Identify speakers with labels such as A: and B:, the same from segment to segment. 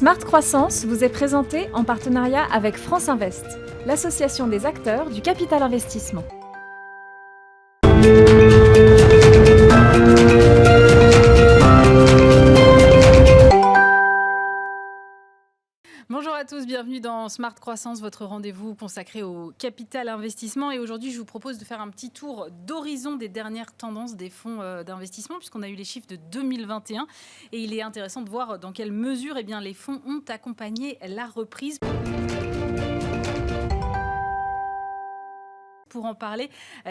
A: Smart Croissance vous est présenté en partenariat avec France Invest, l'association des acteurs du capital investissement.
B: Bonjour à tous, bienvenue dans Smart Croissance, votre rendez-vous consacré au capital investissement. Et aujourd'hui, je vous propose de faire un petit tour d'horizon des dernières tendances des fonds d'investissement, puisqu'on a eu les chiffres de 2021. Et il est intéressant de voir dans quelle mesure les fonds ont accompagné la reprise. Pour en parler,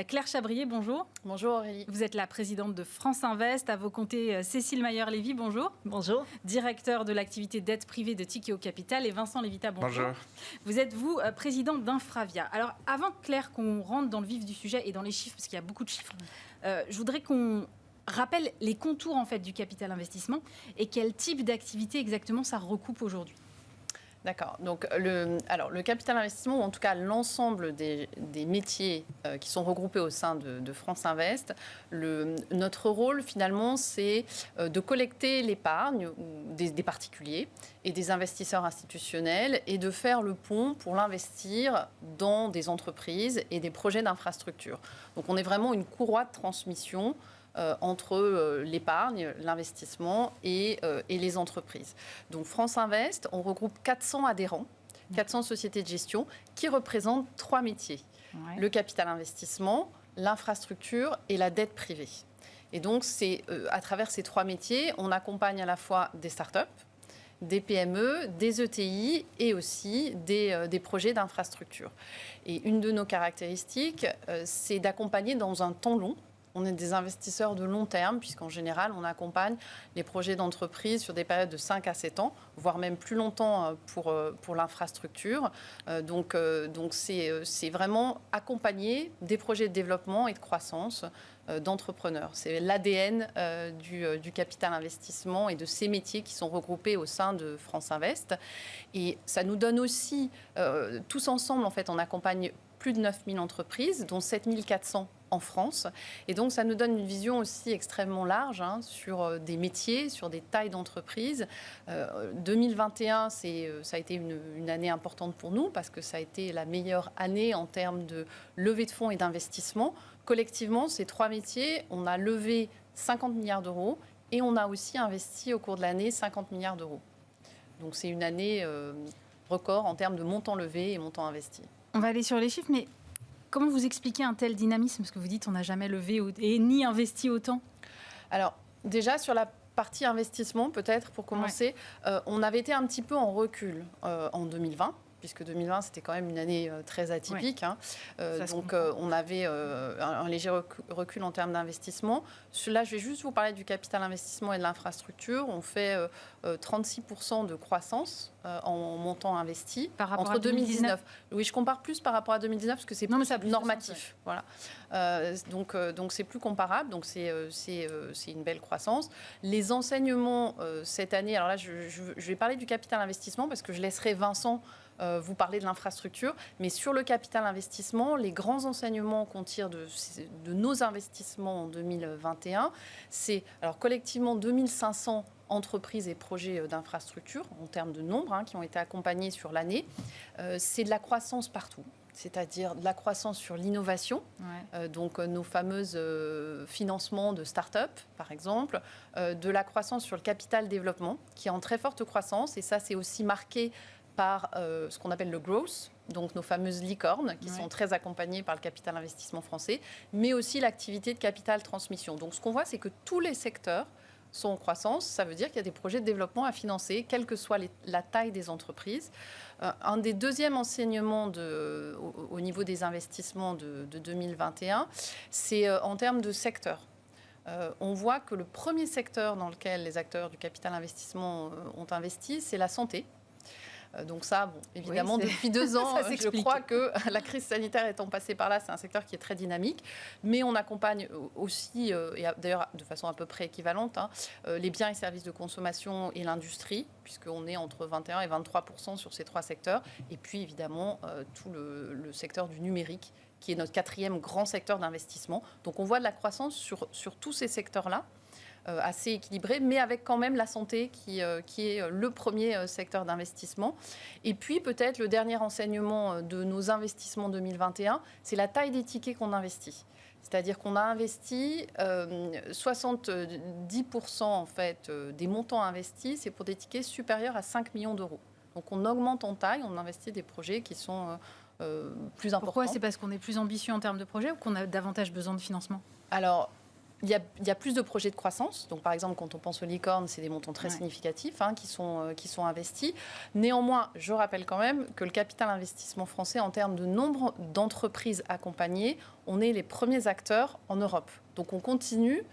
B: Claire Chabrier, bonjour.
C: Bonjour Aurélie.
B: Vous êtes la présidente de France Invest. À vos côtés, Cécile Mayer-Lévy, bonjour.
C: Bonjour.
B: Directeur de l'activité dette privée de Tikehau Capital. Et Vincent Lévita, bonjour.
D: Bonjour.
B: Vous êtes, vous, président d'Infravia. Alors, avant, Claire, qu'on rentre dans le vif du sujet et dans les chiffres, parce qu'il y a beaucoup de chiffres, je voudrais qu'on rappelle les contours en fait, du capital investissement et quel type d'activité exactement ça recoupe aujourd'hui.
C: D'accord. Donc, le capital investissement, ou en tout cas l'ensemble des métiers qui sont regroupés au sein de France Invest, notre rôle finalement, c'est de collecter l'épargne des particuliers et des investisseurs institutionnels et de faire le pont pour l'investir dans des entreprises et des projets d'infrastructure. Donc, on est vraiment une courroie de transmission entre l'épargne, l'investissement et les entreprises. Donc France Invest, on regroupe 400 adhérents, 400 sociétés de gestion qui représentent 3 métiers. Ouais. Le capital investissement, l'infrastructure et la dette privée. Et donc, c'est à travers ces 3 métiers, on accompagne à la fois des startups, des PME, des ETI et aussi des projets d'infrastructure. Et une de nos caractéristiques, c'est d'accompagner dans un temps long. On est des investisseurs de long terme, puisqu'en général, on accompagne les projets d'entreprise sur des périodes de 5 à 7 ans, voire même plus longtemps pour l'infrastructure. Donc c'est vraiment accompagner des projets de développement et de croissance d'entrepreneurs. C'est l'ADN du capital investissement et de ces métiers qui sont regroupés au sein de France Invest. Et ça nous donne aussi, tous ensemble, en fait, on accompagne plus de 9000 entreprises, dont 7400 en France. Et donc, ça nous donne une vision aussi extrêmement large sur des métiers, sur des tailles d'entreprises. 2021, ça a été une année importante pour nous parce que ça a été la meilleure année en termes de levée de fonds et d'investissement. Collectivement, ces 3 métiers, on a levé 50 milliards d'euros et on a aussi investi au cours de l'année 50 milliards d'euros. Donc, c'est une année record en termes de montant levé et montant investi.
B: On va aller sur les chiffres, mais comment vous expliquez un tel dynamisme? Parce que vous dites qu'on n'a jamais levé et ni investi autant.
C: Alors, déjà, sur la partie investissement, peut-être pour commencer, on avait été un petit peu en recul en 2020. Puisque 2020, c'était quand même une année très atypique. Donc, on avait un léger recul en termes d'investissement. Là, je vais juste vous parler du capital investissement et de l'infrastructure. On fait 36% de croissance en montant investi
B: par rapport
C: entre
B: à 2019.
C: Oui, je compare plus par rapport à 2019 parce que c'est plus normatif. Voilà. Donc, c'est plus comparable. Donc, c'est une belle croissance. Les enseignements cette année, alors là, je vais parler du capital investissement parce que je laisserai Vincent vous parler de l'infrastructure, mais sur le capital investissement, les grands enseignements qu'on tire de nos investissements en 2021, c'est alors collectivement 2500 entreprises et projets d'infrastructure en termes de nombre qui ont été accompagnés sur l'année. C'est de la croissance partout. C'est-à-dire de la croissance sur l'innovation, donc nos fameux financements de start-up, par exemple, de la croissance sur le capital développement, qui est en très forte croissance, et ça, c'est aussi marqué par ce qu'on appelle le growth, donc nos fameuses licornes qui sont très accompagnées par le capital investissement français, mais aussi l'activité de capital transmission. Donc ce qu'on voit, c'est que tous les secteurs sont en croissance. Ça veut dire qu'il y a des projets de développement à financer, quelle que soit la taille des entreprises. Un des deuxièmes enseignements au niveau des investissements de 2021, c'est en termes de secteur. On voit que le premier secteur dans lequel les acteurs du capital investissement ont investi, c'est la santé. Donc ça, bon, évidemment, depuis 2 ans, je crois que la crise sanitaire étant passée par là, c'est un secteur qui est très dynamique. Mais on accompagne aussi, et d'ailleurs de façon à peu près équivalente, les biens et services de consommation et l'industrie, puisqu'on est entre 21 et 23% sur ces 3 secteurs. Et puis évidemment, tout le secteur du numérique, qui est notre 4e grand secteur d'investissement. Donc on voit de la croissance sur tous ces secteurs-là. assez équilibré, mais avec quand même la santé qui est le premier secteur d'investissement. Et puis peut-être le dernier enseignement de nos investissements 2021, c'est la taille des tickets qu'on investit. C'est-à-dire qu'on a investi 70% en fait, des montants investis, c'est pour des tickets supérieurs à 5 millions d'euros. Donc on augmente en taille, on investit des projets qui sont plus importants.
B: Pourquoi ? C'est parce qu'on est plus ambitieux en termes de projets ou qu'on a davantage besoin de financement ?
C: Alors, il y a plus de projets de croissance. Donc, par exemple, quand on pense aux licornes, c'est des montants très significatifs qui sont investis. Néanmoins, je rappelle quand même que le capital investissement français, en termes de nombre d'entreprises accompagnées, on est les premiers acteurs en Europe. Donc, on continue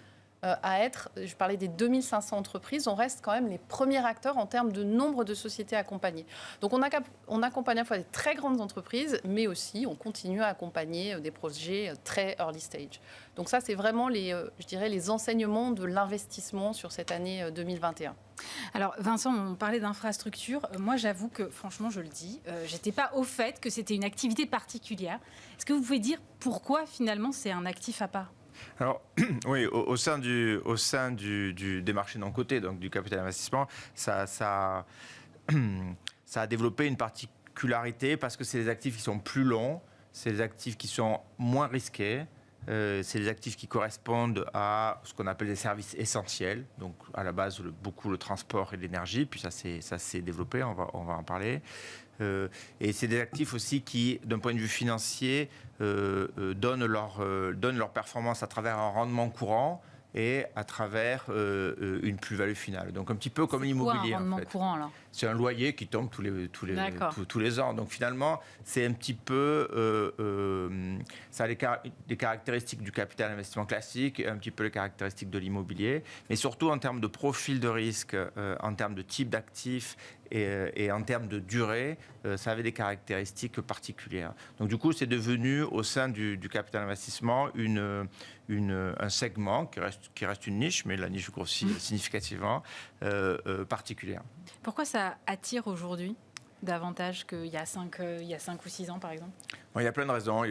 C: à être, je parlais des 2500 entreprises, on reste quand même les premiers acteurs en termes de nombre de sociétés accompagnées. Donc on accompagne à la fois des très grandes entreprises, mais aussi on continue à accompagner des projets très early stage. Donc ça, c'est vraiment je dirais, les enseignements de l'investissement sur cette année 2021.
B: Alors Vincent, on parlait d'infrastructure. Moi, j'avoue que, franchement, je le dis, j'étais pas au fait que c'était une activité particulière. Est-ce que vous pouvez dire pourquoi finalement c'est un actif à part ?
D: Alors, oui, au sein des marchés non cotés, donc du capital investissement, ça a développé une particularité parce que c'est des actifs qui sont plus longs, c'est des actifs qui sont moins risqués, c'est des actifs qui correspondent à ce qu'on appelle des services essentiels, donc à la base beaucoup le transport et l'énergie, puis ça s'est développé, on va en parler. Et c'est des actifs aussi qui, d'un point de vue financier, donnent leur performance à travers un rendement courant et à travers une plus-value finale. Donc un petit peu comme l'immobilier.
B: Un rendement
D: en fait.
B: Courant alors ?
D: C'est un loyer qui tombe tous les ans. Donc finalement, c'est un petit peu... ça a les caractéristiques du capital investissement classique et un petit peu les caractéristiques de l'immobilier. Mais surtout en termes de profil de risque, en termes de type d'actifs et en termes de durée, ça avait des caractéristiques particulières. Donc du coup, c'est devenu au sein du capital investissement un segment qui reste une niche, mais la niche grossit significativement particulière.
B: Pourquoi ça attire aujourd'hui davantage qu'il y a 5 ou 6 ans, par exemple ?
D: Il y a plein de raisons.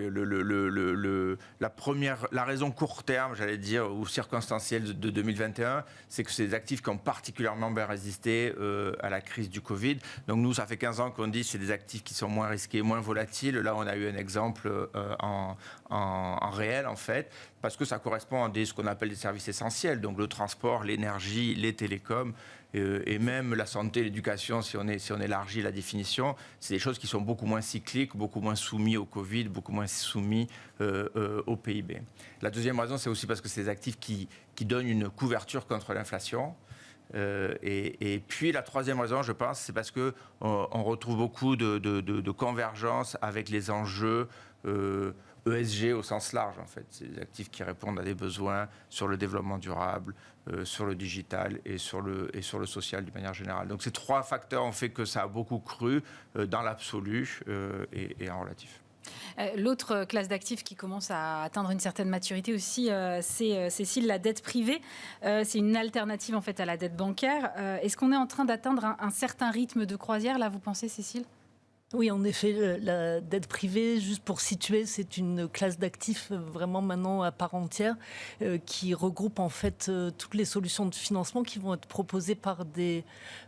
D: La raison court terme, j'allais dire, ou circonstancielle de 2021, c'est que c'est des actifs qui ont particulièrement bien résisté à la crise du Covid. Donc nous, ça fait 15 ans qu'on dit que c'est des actifs qui sont moins risqués, moins volatiles. Là, on a eu un exemple en réel, en fait, parce que ça correspond à ce qu'on appelle des services essentiels. Donc le transport, l'énergie, les télécoms, et même la santé, l'éducation, si on élargit la définition, c'est des choses qui sont beaucoup moins cycliques, beaucoup moins soumis au Covid, beaucoup moins soumis au PIB. La deuxième raison, c'est aussi parce que c'est des actifs qui donnent une couverture contre l'inflation. Et puis la troisième raison, je pense, c'est parce qu'on retrouve beaucoup de convergence avec les enjeux ESG au sens large, en fait. C'est des actifs qui répondent à des besoins sur le développement durable, sur le digital et sur le social d'une manière générale. Donc ces trois facteurs ont fait que ça a beaucoup cru dans l'absolu et en relatif.
B: L'autre classe d'actifs qui commence à atteindre une certaine maturité aussi, c'est Cécile, la dette privée. C'est une alternative en fait à la dette bancaire. Est-ce qu'on est en train d'atteindre un certain rythme de croisière, là, vous pensez, Cécile ?
E: Oui, en effet, la dette privée, juste pour situer, c'est une classe d'actifs vraiment maintenant à part entière qui regroupe en fait toutes les solutions de financement qui vont être proposées par des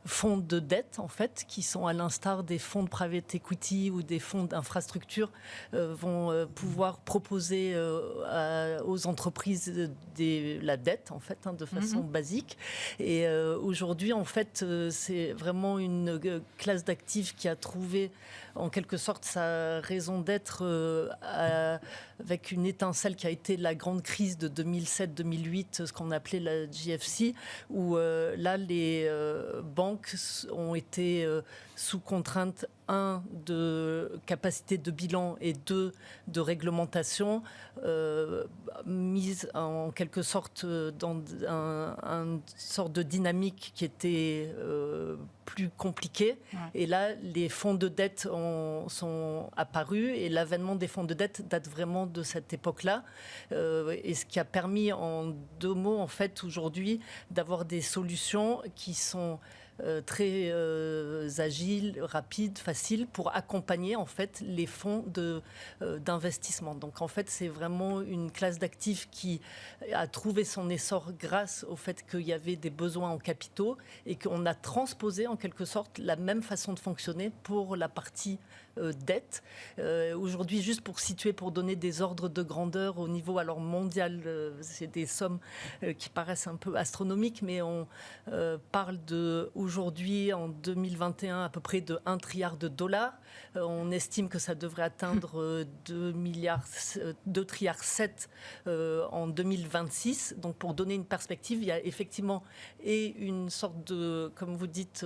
E: fonds de dette en fait, qui sont à l'instar des fonds de private equity ou des fonds d'infrastructure, vont pouvoir proposer aux entreprises la dette en fait, de façon basique. Et aujourd'hui, en fait, c'est vraiment une classe d'actifs qui a trouvé en quelque sorte sa raison d'être avec une étincelle qui a été la grande crise de 2007-2008, ce qu'on appelait la GFC, où là les banques ont été sous contrainte, 1, de capacité de bilan et 2, de réglementation, mise en quelque sorte dans une sorte de dynamique qui était plus compliquée. Ouais. Et là, les fonds de dette sont apparus et l'avènement des fonds de dette date vraiment de cette époque-là. Et ce qui a permis, en 2 mots, en fait, aujourd'hui, d'avoir des solutions qui sont très agile, rapide, facile pour accompagner en fait les fonds d'investissement. Donc en fait, c'est vraiment une classe d'actifs qui a trouvé son essor grâce au fait qu'il y avait des besoins en capitaux et qu'on a transposé en quelque sorte la même façon de fonctionner pour la partie dette. Aujourd'hui, juste pour situer, pour donner des ordres de grandeur au niveau alors mondial, c'est des sommes qui paraissent un peu astronomiques, mais on parle aujourd'hui, en 2021, à peu près de 1 trilliard de dollars. On estime que ça devrait atteindre 2,7 trilliards en 2026. Donc pour donner une perspective, il y a effectivement une sorte de, comme vous dites,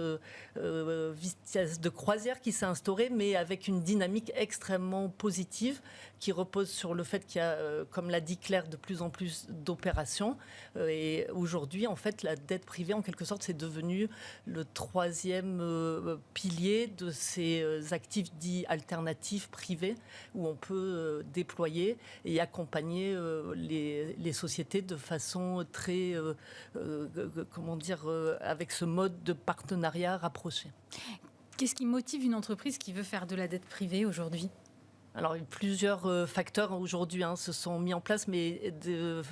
E: vitesse de croisière qui s'est instaurée, mais avec une dynamique extrêmement positive qui repose sur le fait qu'il y a, comme l'a dit Claire, de plus en plus d'opérations. Et aujourd'hui, en fait, la dette privée, en quelque sorte, c'est devenu le troisième pilier de ces actifs dits alternatifs privés où on peut déployer et accompagner les sociétés de façon très, avec ce mode de partenariat rapproché.
B: Qu'est-ce qui motive une entreprise qui veut faire de la dette privée aujourd'hui ?
E: Alors, plusieurs facteurs aujourd'hui se sont mis en place, mais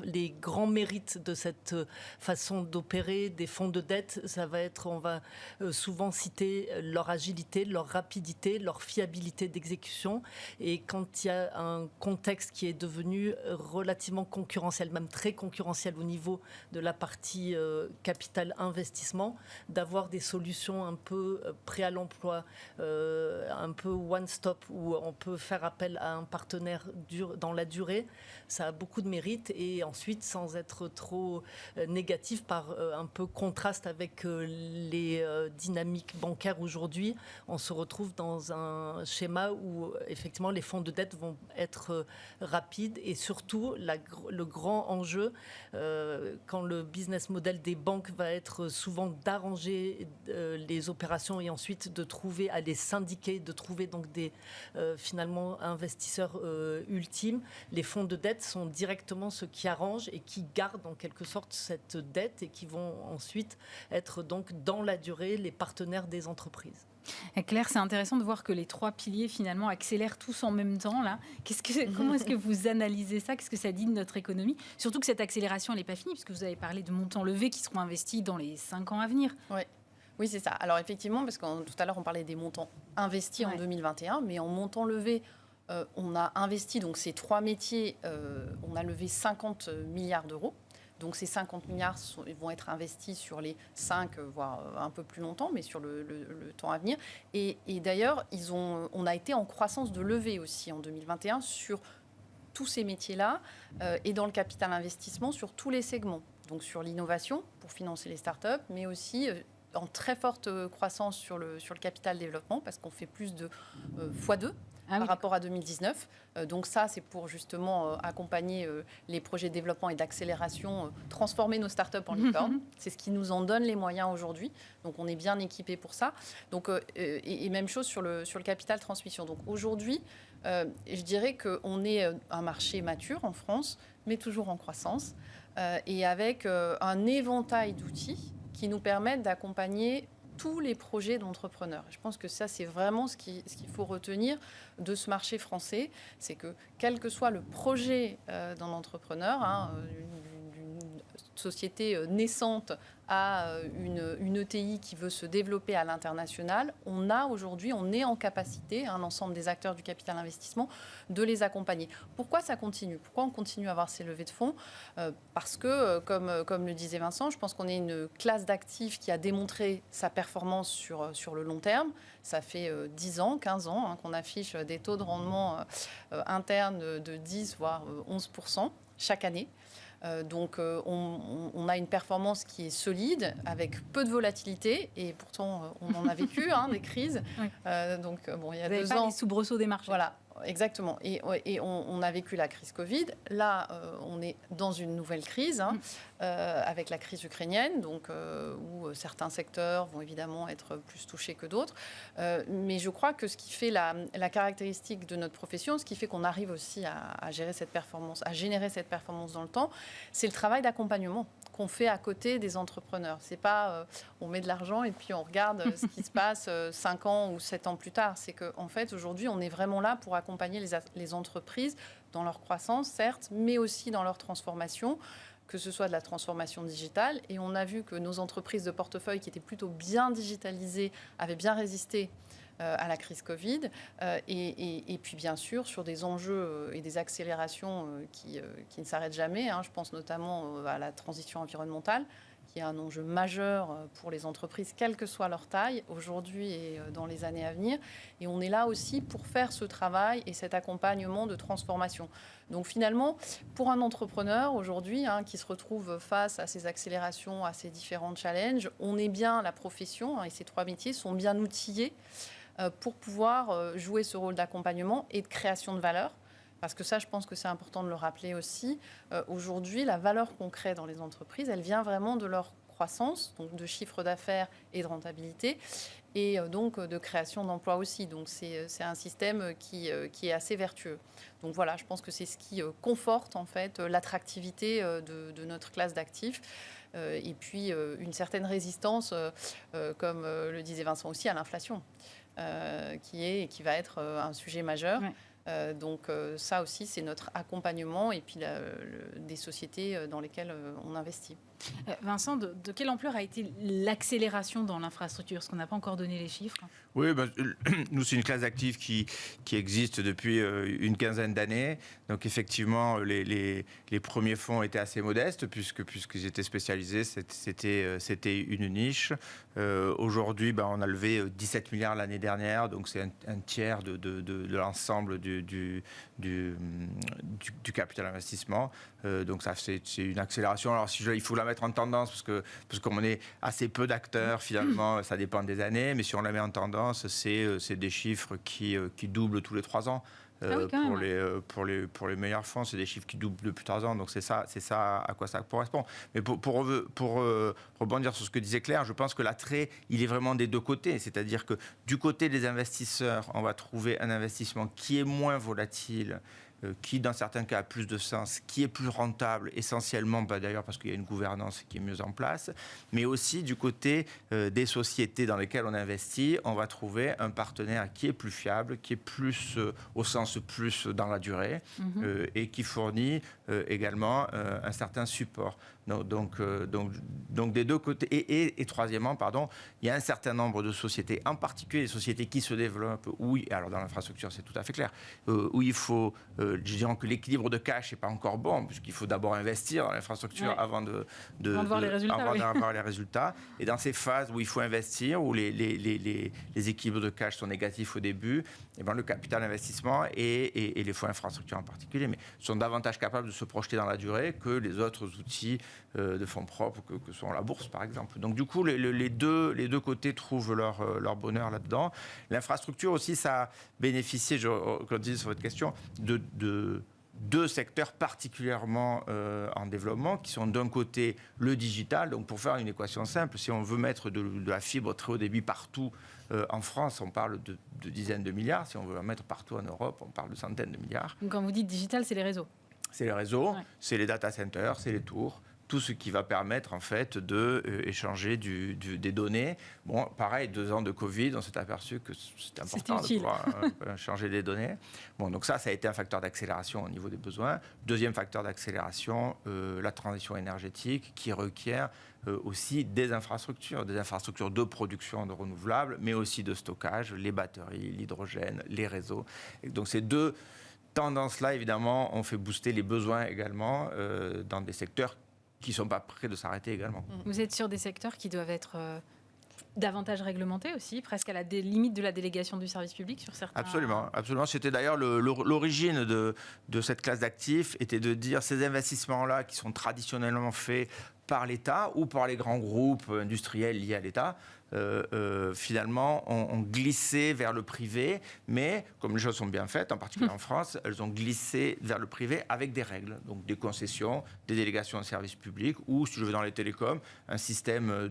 E: les grands mérites de cette façon d'opérer des fonds de dette, ça va être, on va souvent citer leur agilité, leur rapidité, leur fiabilité d'exécution. Et quand il y a un contexte qui est devenu relativement concurrentiel, même très concurrentiel au niveau de la partie capital investissement, d'avoir des solutions un peu prêt à l'emploi, un peu one-stop, où on peut faire appel à un partenaire dans la durée, ça a beaucoup de mérite. Et ensuite, sans être trop négatif, par un peu contraste avec les dynamiques bancaires aujourd'hui, on se retrouve dans un schéma où effectivement les fonds de dette vont être rapides et surtout le grand enjeu quand le business model des banques va être souvent d'arranger les opérations et ensuite de trouver à les syndiquer, de trouver donc des finalement investisseurs ultimes. Les fonds de dette sont directement ceux qui arrangent et qui gardent en quelque sorte cette dette et qui vont ensuite être donc dans la durée les partenaires des entreprises.
B: Claire, c'est intéressant de voir que les trois piliers finalement accélèrent tous en même temps là. Comment est-ce que vous analysez ça ? Qu'est-ce que ça dit de notre économie ? Surtout que cette accélération elle n'est pas finie puisque vous avez parlé de montants levés qui seront investis dans les 5 ans à venir.
C: Oui, c'est ça. Alors effectivement, parce que tout à l'heure on parlait des montants investis en 2021, mais en montant levé, on a investi donc ces trois métiers, on a levé 50 milliards d'euros. Donc ces 50 milliards vont être investis sur les 5, voire un peu plus longtemps, mais sur le temps à venir. Et d'ailleurs, on a été en croissance de levée aussi en 2021 sur tous ces métiers-là et dans le capital investissement sur tous les segments. Donc sur l'innovation pour financer les startups, mais aussi en très forte croissance sur le capital développement parce qu'on fait plus de x2. Par rapport à 2019. Donc ça, c'est pour justement accompagner les projets de développement et d'accélération, transformer nos startups en licorne. C'est ce qui nous en donne les moyens aujourd'hui. Donc on est bien équipés pour ça. Donc, et même chose sur le capital transmission. Donc aujourd'hui, je dirais qu'on est un marché mature en France, mais toujours en croissance, et avec un éventail d'outils qui nous permettent d'accompagner tous les projets d'entrepreneurs. Je pense que ça, c'est vraiment ce qu'il faut retenir de ce marché français. C'est que quel que soit le projet d'un entrepreneur, d'une société naissante à une ETI qui veut se développer à l'international, on est en capacité, l'ensemble des acteurs du capital investissement, de les accompagner. Pourquoi ça continue ? Pourquoi on continue à avoir ces levées de fonds ? Parce que, comme le disait Vincent, je pense qu'on est une classe d'actifs qui a démontré sa performance sur le long terme. Ça fait 10 ans, 15 ans qu'on affiche des taux de rendement internes de 10 voire 11% chaque année. Donc on a une performance qui est solide, avec peu de volatilité, et pourtant on en a vécu des crises.
B: Oui.
C: Donc bon, il y a
B: vous
C: 2
B: pas
C: ans,
B: les soubresauts des marchés.
C: Voilà. exactement. Et on a vécu la crise Covid. Là, on est dans une nouvelle crise, avec la crise ukrainienne, donc, où certains secteurs vont évidemment être plus touchés que d'autres. Mais je crois que ce qui fait la caractéristique de notre profession, ce qui fait qu'on arrive aussi à gérer cette performance, à générer cette performance dans le temps, c'est le travail d'accompagnement qu'on fait à côté des entrepreneurs. C'est pas on met de l'argent et puis on regarde ce qui se passe 5 ans ou 7 ans plus tard. C'est qu'en fait, aujourd'hui, on est vraiment là pour accompagner les entreprises dans leur croissance, certes, mais aussi dans leur transformation, que ce soit de la transformation digitale. Et on a vu que nos entreprises de portefeuille qui étaient plutôt bien digitalisées avaient bien résisté à la crise Covid, et puis bien sûr sur des enjeux et des accélérations qui ne s'arrêtent jamais. Je pense notamment à la transition environnementale, qui est un enjeu majeur pour les entreprises, quelle que soit leur taille, aujourd'hui et dans les années à venir. Et on est là aussi pour faire ce travail et cet accompagnement de transformation. Donc finalement, pour un entrepreneur aujourd'hui qui se retrouve face à ces accélérations, à ces différents challenges, on est bien, la profession et ces 3 métiers sont bien outillés pour pouvoir jouer ce rôle d'accompagnement et de création de valeur. Parce que ça, je pense que c'est important de le rappeler aussi. Aujourd'hui, la valeur qu'on crée dans les entreprises, elle vient vraiment de leur croissance, donc de chiffre d'affaires et de rentabilité, et donc de création d'emplois aussi. Donc c'est un système qui est assez vertueux. Donc voilà, je pense que c'est ce qui conforte en fait l'attractivité de notre classe d'actifs. Et puis une certaine résistance, comme le disait Vincent aussi, à l'inflation. Qui va être un sujet majeur. Ouais. Donc ça aussi, c'est notre accompagnement et puis des sociétés dans lesquelles on investit.
B: Vincent, de quelle ampleur a été l'accélération dans l'infrastructure? Parce qu'on n'a pas encore donné les chiffres.
D: Oui, nous, c'est une classe d'actifs qui existe depuis une quinzaine d'années. Donc, effectivement, les premiers fonds étaient assez modestes puisqu'ils étaient spécialisés. C'était une niche. Aujourd'hui, on a levé 17 milliards l'année dernière. Donc, c'est un tiers de l'ensemble du capital investissement. Donc, ça, c'est une accélération. Alors, il faut la mettre en tendance parce qu'on est assez peu d'acteurs, finalement. Ça dépend des années. Mais si on la met en tendance, c'est des chiffres qui doublent tous les 3 ans. Pour les meilleurs fonds, c'est des chiffres qui doublent depuis 3 ans. Donc c'est ça à quoi ça correspond. Mais pour rebondir sur ce que disait Claire, je pense que l'attrait, il est vraiment des 2 côtés. C'est-à-dire que du côté des investisseurs, on va trouver un investissement qui est moins volatile, qui dans certains cas a plus de sens, qui est plus rentable, essentiellement d'ailleurs parce qu'il y a une gouvernance qui est mieux en place, mais aussi du côté des sociétés dans lesquelles on investit, on va trouver un partenaire qui est plus fiable, qui est plus au sens plus dans la durée, et qui fournit également un certain support. Donc des 2 côtés. Et troisièmement, il y a un certain nombre de sociétés, en particulier les sociétés qui se développent, alors dans l'infrastructure c'est tout à fait clair, où il faut, je dirais que l'équilibre de cash n'est pas encore bon, puisqu'il faut d'abord investir dans l'infrastructure avant de
B: voir les résultats.
D: Et dans ces phases où il faut investir, où les équilibres de cash sont négatifs au début, le capital investissement et les fonds infrastructure en particulier, mais sont davantage capables de se projeter dans la durée que les autres outils de fonds propres que sont la bourse par exemple. Donc du coup les deux côtés trouvent leur bonheur là-dedans. L'infrastructure aussi, ça a bénéficié, comme je disais sur votre question, de 2 secteurs particulièrement en développement, qui sont d'un côté le digital. Donc pour faire une équation simple, si on veut mettre de la fibre très haut débit partout en France, on parle de dizaines de milliards. Si on veut la mettre partout en Europe, on parle de centaines de milliards.
B: Donc quand vous dites digital, c'est les réseaux? C'est
D: les réseaux, c'est les data centers, c'est les tours. Tout ce qui va permettre en fait d'échanger des données. Bon, pareil, 2 ans de Covid, on s'est aperçu que c'était important de pouvoir changer des données. Bon, donc ça a été un facteur d'accélération au niveau des besoins. Deuxième facteur d'accélération, la transition énergétique qui requiert aussi des infrastructures de production de renouvelables, mais aussi de stockage, les batteries, l'hydrogène, les réseaux. Et donc ces 2 tendances-là, évidemment, ont fait booster les besoins également dans des secteurs qui ne sont pas prêts de s'arrêter également.
B: Vous êtes sur des secteurs qui doivent être davantage réglementés aussi, presque à la limite de la délégation du service public sur certains...
D: Absolument. C'était d'ailleurs l'origine de cette classe d'actifs, était de dire ces investissements-là qui sont traditionnellement faits par l'État ou par les grands groupes industriels liés à l'État, finalement, ont glissé vers le privé, mais comme les choses sont bien faites, en particulier en France, elles ont glissé vers le privé avec des règles, donc des concessions, des délégations de services publics, ou, si je veux dans les télécoms, un système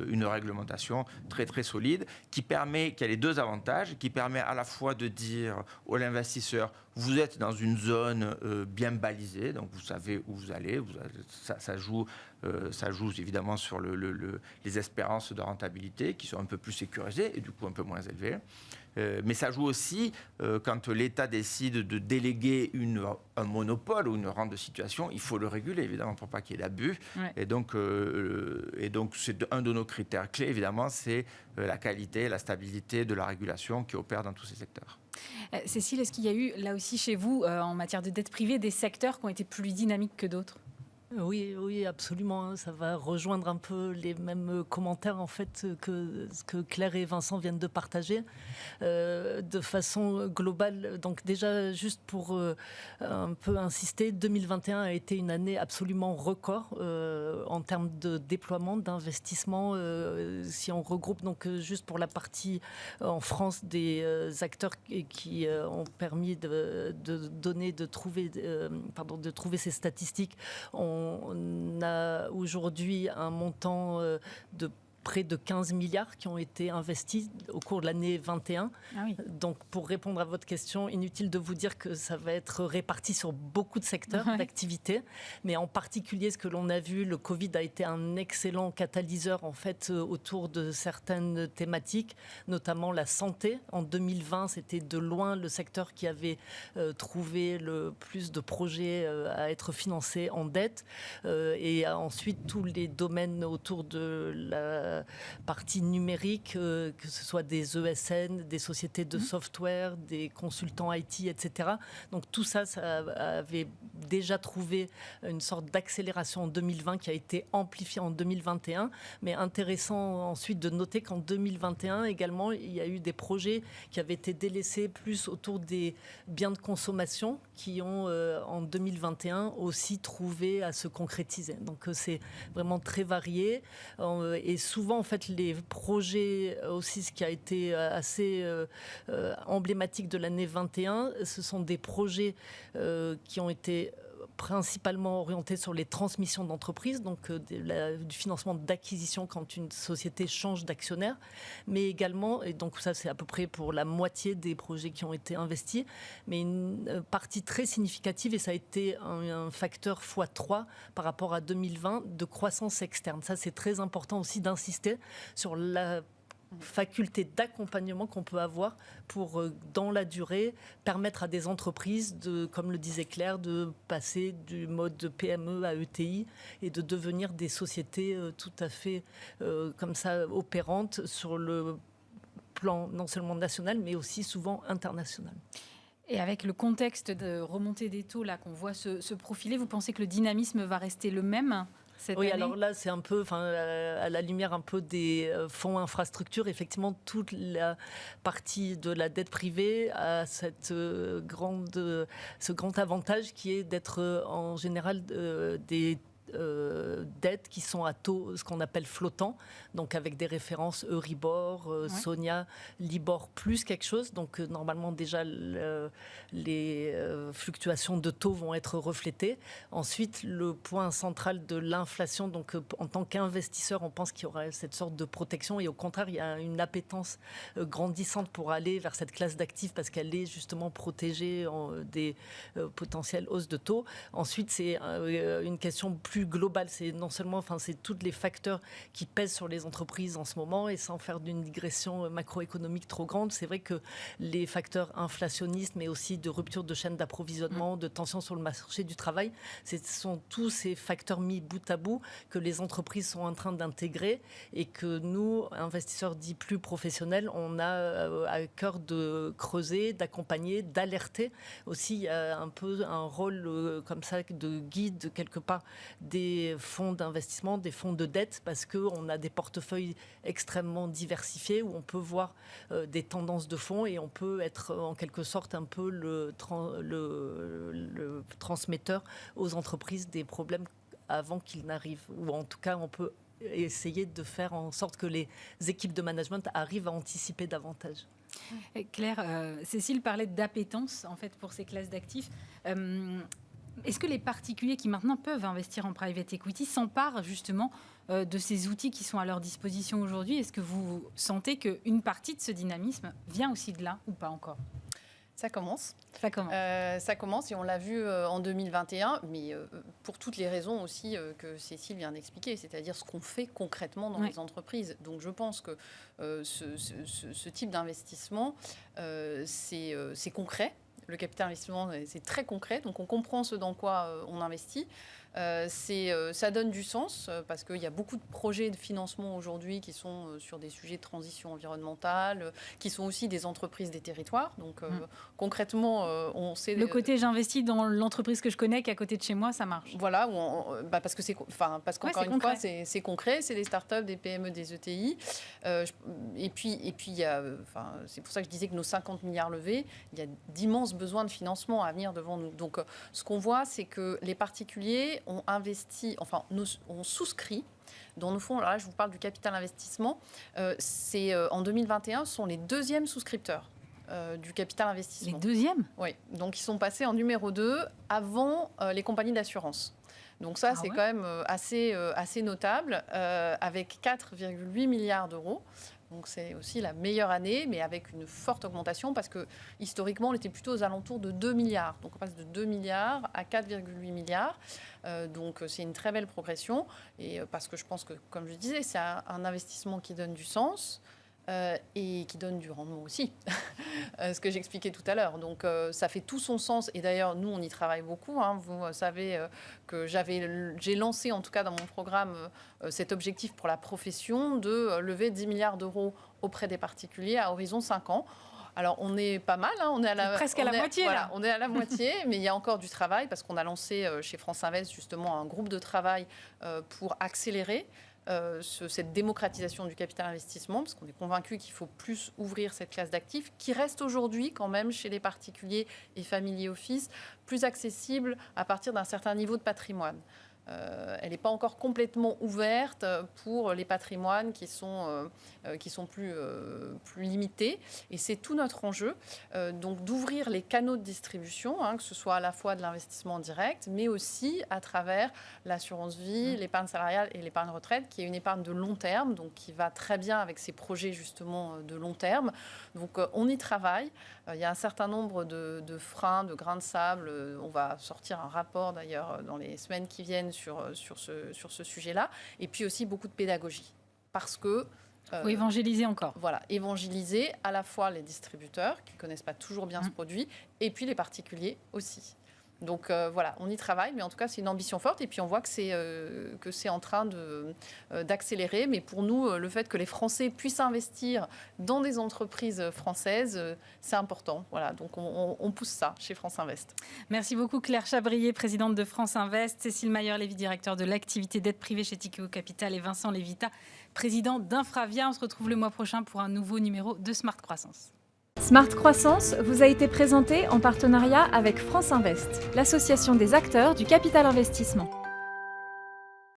D: une réglementation très très solide qui a les deux avantages, qui permet à la fois de dire à l'investisseur, vous êtes dans une zone bien balisée, donc vous savez où vous allez, ça joue évidemment sur les espérances de rentabilité qui sont un peu plus sécurisées et du coup un peu moins élevées. Mais ça joue aussi quand l'État décide de déléguer un monopole ou une rente de situation, il faut le réguler évidemment pour pas qu'il y ait d'abus. Ouais. Et donc c'est un de nos critères clés évidemment, c'est la qualité, la stabilité de la régulation qui opère dans tous ces secteurs.
B: Cécile, est-ce qu'il y a eu là aussi chez vous en matière de dette privée des secteurs qui ont été plus dynamiques que d'autres ?
E: Oui, absolument. Ça va rejoindre un peu les mêmes commentaires en fait que ce que Claire et Vincent viennent de partager de façon globale. Donc déjà, juste pour un peu insister, 2021 a été une année absolument record en termes de déploiement, d'investissement. Si on regroupe donc juste pour la partie en France des acteurs qui ont permis de trouver ces statistiques. On a aujourd'hui un montant de près de 15 milliards qui ont été investis au cours de l'année 21. Ah oui. Donc, pour répondre à votre question, inutile de vous dire que ça va être réparti sur beaucoup de secteurs d'activité. Mais en particulier, ce que l'on a vu, le Covid a été un excellent catalyseur en fait autour de certaines thématiques, notamment la santé. En 2020, c'était de loin le secteur qui avait trouvé le plus de projets à être financés en dette. Et ensuite, tous les domaines autour de la partie numérique, que ce soit des ESN, des sociétés de software, des consultants IT, etc. Donc tout ça, ça avait déjà trouvé une sorte d'accélération en 2020 qui a été amplifiée en 2021. Mais intéressant ensuite de noter qu'en 2021 également, il y a eu des projets qui avaient été délaissés plus autour des biens de consommation qui ont en 2021 aussi trouvé à se concrétiser. Donc c'est vraiment très varié et souvent en fait les projets aussi, ce qui a été assez emblématique de l'année 21, ce sont des projets qui ont été principalement orienté sur les transmissions d'entreprises, donc du financement d'acquisition quand une société change d'actionnaire, mais également, et donc ça c'est à peu près pour la moitié des projets qui ont été investis, mais une partie très significative, et ça a été un facteur x3 par rapport à 2020 de croissance externe. Ça c'est très important aussi d'insister sur la faculté d'accompagnement qu'on peut avoir pour, dans la durée, permettre à des entreprises, comme le disait Claire, de passer du mode PME à ETI et de devenir des sociétés tout à fait comme ça opérantes sur le plan non seulement national, mais aussi souvent international.
B: Et avec le contexte de remontée des taux là qu'on voit se profiler, vous pensez que le dynamisme va rester le même ?
E: Oui, alors là, c'est un peu, à la lumière un peu des fonds infrastructures, effectivement, toute la partie de la dette privée a ce grand avantage qui est d'être en général des dettes qui sont à taux, ce qu'on appelle flottants, donc avec des références Euribor, Sonia, Libor plus quelque chose. Donc normalement déjà les fluctuations de taux vont être reflétées. Ensuite, le point central de l'inflation, donc en tant qu'investisseur, on pense qu'il y aura cette sorte de protection et au contraire, il y a une appétence grandissante pour aller vers cette classe d'actifs parce qu'elle est justement protégée des potentielles hausses de taux. Ensuite, c'est une question plus global, c'est non seulement, c'est tous les facteurs qui pèsent sur les entreprises en ce moment, et sans faire d'une digression macroéconomique trop grande, c'est vrai que les facteurs inflationnistes, mais aussi de rupture de chaîne d'approvisionnement, de tension sur le marché du travail, ce sont tous ces facteurs mis bout à bout que les entreprises sont en train d'intégrer et que nous, investisseurs dits plus professionnels, on a à cœur de creuser, d'accompagner, d'alerter. Aussi, il y a un peu un rôle comme ça de guide quelque part des fonds d'investissement, des fonds de dette, parce qu'on a des portefeuilles extrêmement diversifiés où on peut voir des tendances de fonds et on peut être en quelque sorte un peu le transmetteur aux entreprises des problèmes avant qu'il n'arrive. Ou en tout cas, on peut essayer de faire en sorte que les équipes de management arrivent à anticiper davantage.
B: Claire, Cécile parlait d'appétence en fait pour ces classes d'actifs. Est-ce que les particuliers qui maintenant peuvent investir en private equity s'emparent justement de ces outils qui sont à leur disposition aujourd'hui? Est-ce que vous sentez qu'une partie de ce dynamisme vient aussi de là ou pas encore?
C: Ça commence.
B: Ça
C: commence et on l'a vu en 2021, mais pour toutes les raisons aussi que Cécile vient d'expliquer, c'est-à-dire ce qu'on fait concrètement dans les entreprises. Donc je pense que ce type d'investissement, c'est concret. Le capital investissement, c'est très concret, donc on comprend ce dans quoi on investit. Ça donne du sens parce qu'il y a beaucoup de projets de financement aujourd'hui qui sont sur des sujets de transition environnementale, qui sont aussi des entreprises des territoires. Donc concrètement, on sait...
B: Le côté j'investis dans l'entreprise que je connais, qui est à côté de chez moi, ça marche.
C: Voilà, parce qu'encore une fois, c'est concret, c'est des startups, des PME, des ETI. Et puis il y a, c'est pour ça que je disais que nos 50 milliards levés, il y a d'immenses besoins de financement à venir devant nous. Donc ce qu'on voit, c'est que les particuliers ont investi, ont souscrit dans nos fonds. Alors là, je vous parle du capital investissement. En 2021, ce sont les deuxièmes souscripteurs du capital investissement.
B: Les deuxièmes?
C: Oui. Donc, ils sont passés en numéro 2 avant les compagnies d'assurance. Donc ça, c'est quand même assez notable, avec 4,8 milliards d'euros. Donc c'est aussi la meilleure année, mais avec une forte augmentation, parce que historiquement, on était plutôt aux alentours de 2 milliards. Donc on passe de 2 milliards à 4,8 milliards. Donc c'est une très belle progression. Et parce que je pense que, comme je disais, c'est un investissement qui donne du sens. Et qui donne du rendement aussi, ce que j'expliquais tout à l'heure. Donc ça fait tout son sens. Et d'ailleurs, nous, on y travaille beaucoup. Vous savez que j'ai lancé, en tout cas dans mon programme, cet objectif pour la profession de lever 10 milliards d'euros auprès des particuliers à horizon 5 ans. Alors, on est pas mal, on est
B: presque à la moitié.
C: Voilà, on est à la moitié, mais il y a encore du travail parce qu'on a lancé chez France Invest justement un groupe de travail pour accélérer cette démocratisation du capital investissement, parce qu'on est convaincu qu'il faut plus ouvrir cette classe d'actifs qui reste aujourd'hui quand même chez les particuliers et family office plus accessible à partir d'un certain niveau de patrimoine. Elle n'est pas encore complètement ouverte pour les patrimoines qui sont plus limités. Et c'est tout notre enjeu, donc d'ouvrir les canaux de distribution, que ce soit à la fois de l'investissement direct, mais aussi à travers l'assurance vie, l'épargne salariale et l'épargne retraite, qui est une épargne de long terme, donc qui va très bien avec ces projets justement de long terme. Donc on y travaille. Il y a un certain nombre de freins, de grains de sable. On va sortir un rapport d'ailleurs dans les semaines qui viennent sur ce sujet-là. Et puis aussi beaucoup de pédagogie. Parce que...
B: Faut évangéliser encore.
C: Voilà, évangéliser à la fois les distributeurs qui ne connaissent pas toujours bien ce produit et puis les particuliers aussi. Donc voilà, on y travaille, mais en tout cas, c'est une ambition forte. Et puis, on voit que c'est en train d'accélérer. Mais pour nous, le fait que les Français puissent investir dans des entreprises françaises, c'est important. Voilà, donc on pousse ça chez France Invest.
B: Merci beaucoup Claire Chabrier, présidente de France Invest, Cécile Mayer-Lévy, directeur de l'activité d'aide privée chez Tikehau Capital, et Vincent Lévita, président d'Infravia. On se retrouve le mois prochain pour un nouveau numéro de Smart Croissance.
A: Smart Croissance vous a été présenté en partenariat avec France Invest, l'association des acteurs du capital investissement.